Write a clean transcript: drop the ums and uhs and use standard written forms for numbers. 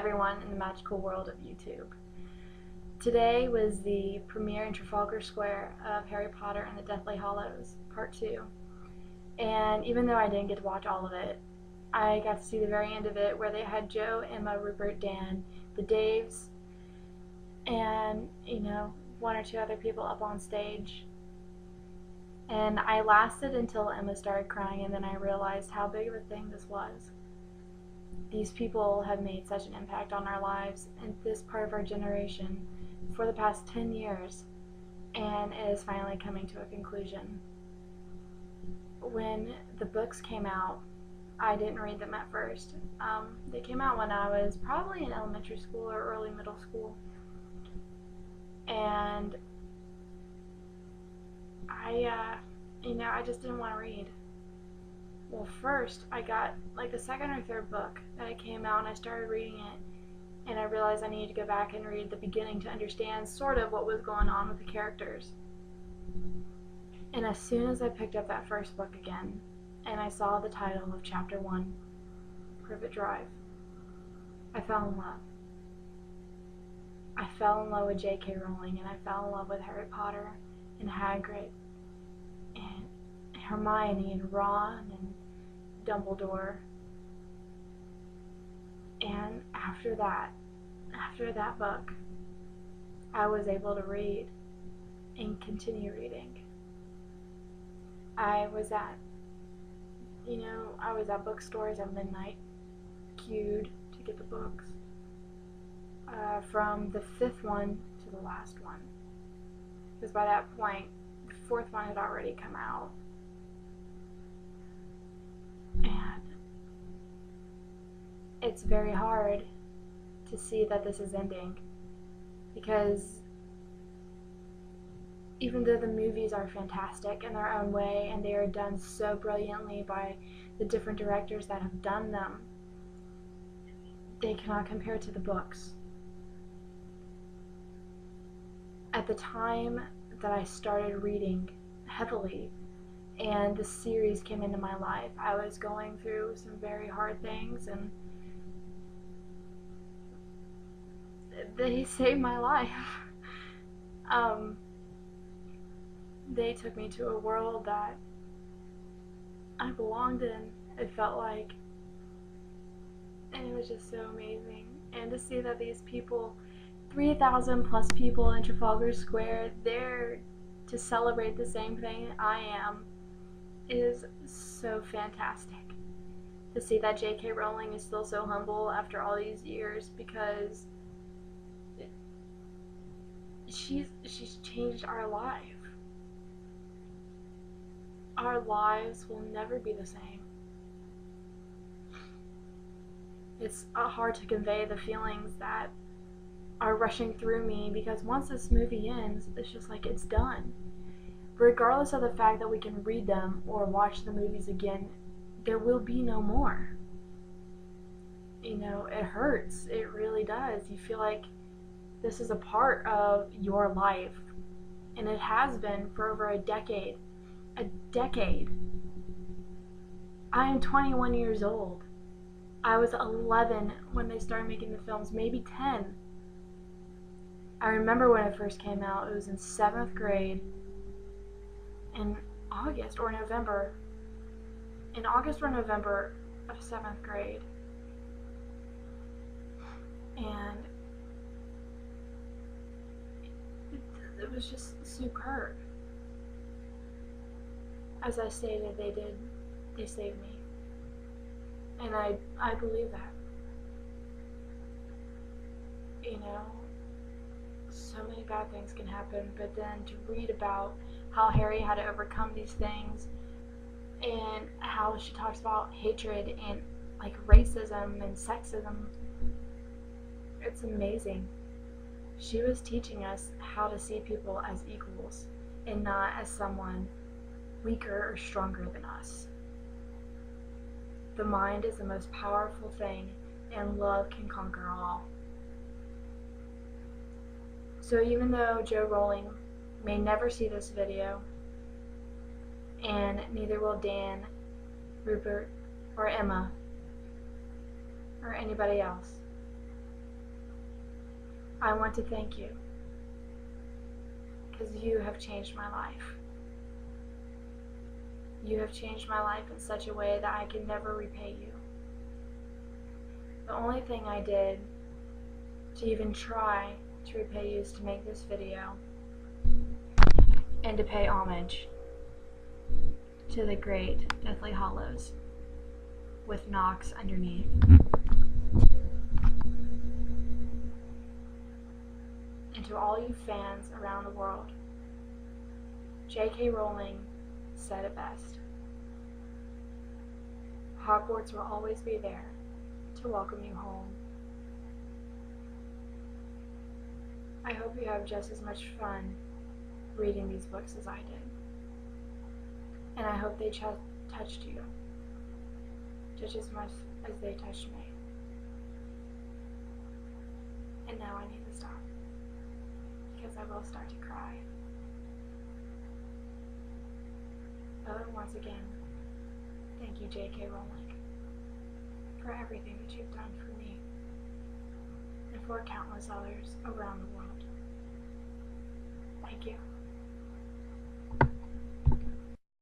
everyone in the magical world of YouTube. Today was the premiere in Trafalgar Square of Harry Potter and the Deathly Hallows, Part 2. And even though I didn't get to watch all of it, I got to see the very end of it where they had Jo, Emma, Rupert, Dan, the Daves, and, one or two other people up on stage. And I lasted until Emma started crying, and then I realized how big of a thing this was. These people have made such an impact on our lives in this part of our generation for the past 10 years, and it is finally coming to a conclusion. When the books came out, I didn't read them at first. They came out when I was probably in elementary school or early middle school, and I just didn't want to read. Well, first I got like the second or third book that it came out, and I started reading it, and I realized I needed to go back and read the beginning to understand sort of what was going on with the characters. And as soon as I picked up that first book again, and I saw the title of Chapter 1, Privet Drive, I fell in love. I fell in love with J.K. Rowling, and I fell in love with Harry Potter and Hagrid and Hermione and Ron and Dumbledore. And after that book, I was able to read and continue reading. I was at bookstores at midnight, queued to get the books, from the fifth one to the last one. Because by that point, the fourth one had already come out. And it's very hard to see that this is ending, because even though the movies are fantastic in their own way and they are done so brilliantly by the different directors that have done them, they cannot compare to the books. At the time that I started reading heavily and the series came into my life, I was going through some very hard things, and they saved my life. They took me to a world that I belonged in, it felt like, and it was just so amazing. And to see that these people, 3,000 plus people in Trafalgar Square, there to celebrate the same thing I am, is so fantastic. To see that J.K. Rowling is still so humble after all these years, because she's changed our life. Our lives will never be the same. It's hard to convey the feelings that are rushing through me, because once this movie ends, it's just like it's done. Regardless of the fact that we can read them or watch the movies again, there will be no more. It hurts. It really does. You feel like this is a part of your life, and it has been for over a decade. A decade. I am 21 years old. I was 11 when they started making the films, maybe 10. I remember when it first came out. It was in 7th grade in August or November. In August or November of 7th grade. And it was just superb. As I stated, they saved me. And I believe that. So many bad things can happen, but then to read about how Harry had to overcome these things, and how she talks about hatred and like racism and sexism, it's amazing. She was teaching us how to see people as equals and not as someone weaker or stronger than us. The mind is the most powerful thing, and love can conquer all. So even though Jo Rowling may never see this video, and neither will Dan, Rupert, or Emma, or anybody else, I want to thank you because you have changed my life. You have changed my life in such a way that I can never repay you. The only thing I did to even try to repay you is to make this video and to pay homage to the great Deathly Hallows with Knox underneath. And to all you fans around the world, J.K. Rowling said it best. Hogwarts will always be there to welcome you home. I hope you have just as much fun reading these books as I did. And I hope they touched you just as much as they touched me. And now I need to stop, because I will start to cry. But once again, thank you, J.K. Rowling, for everything that you've done for me and for countless others around the world. Thank you.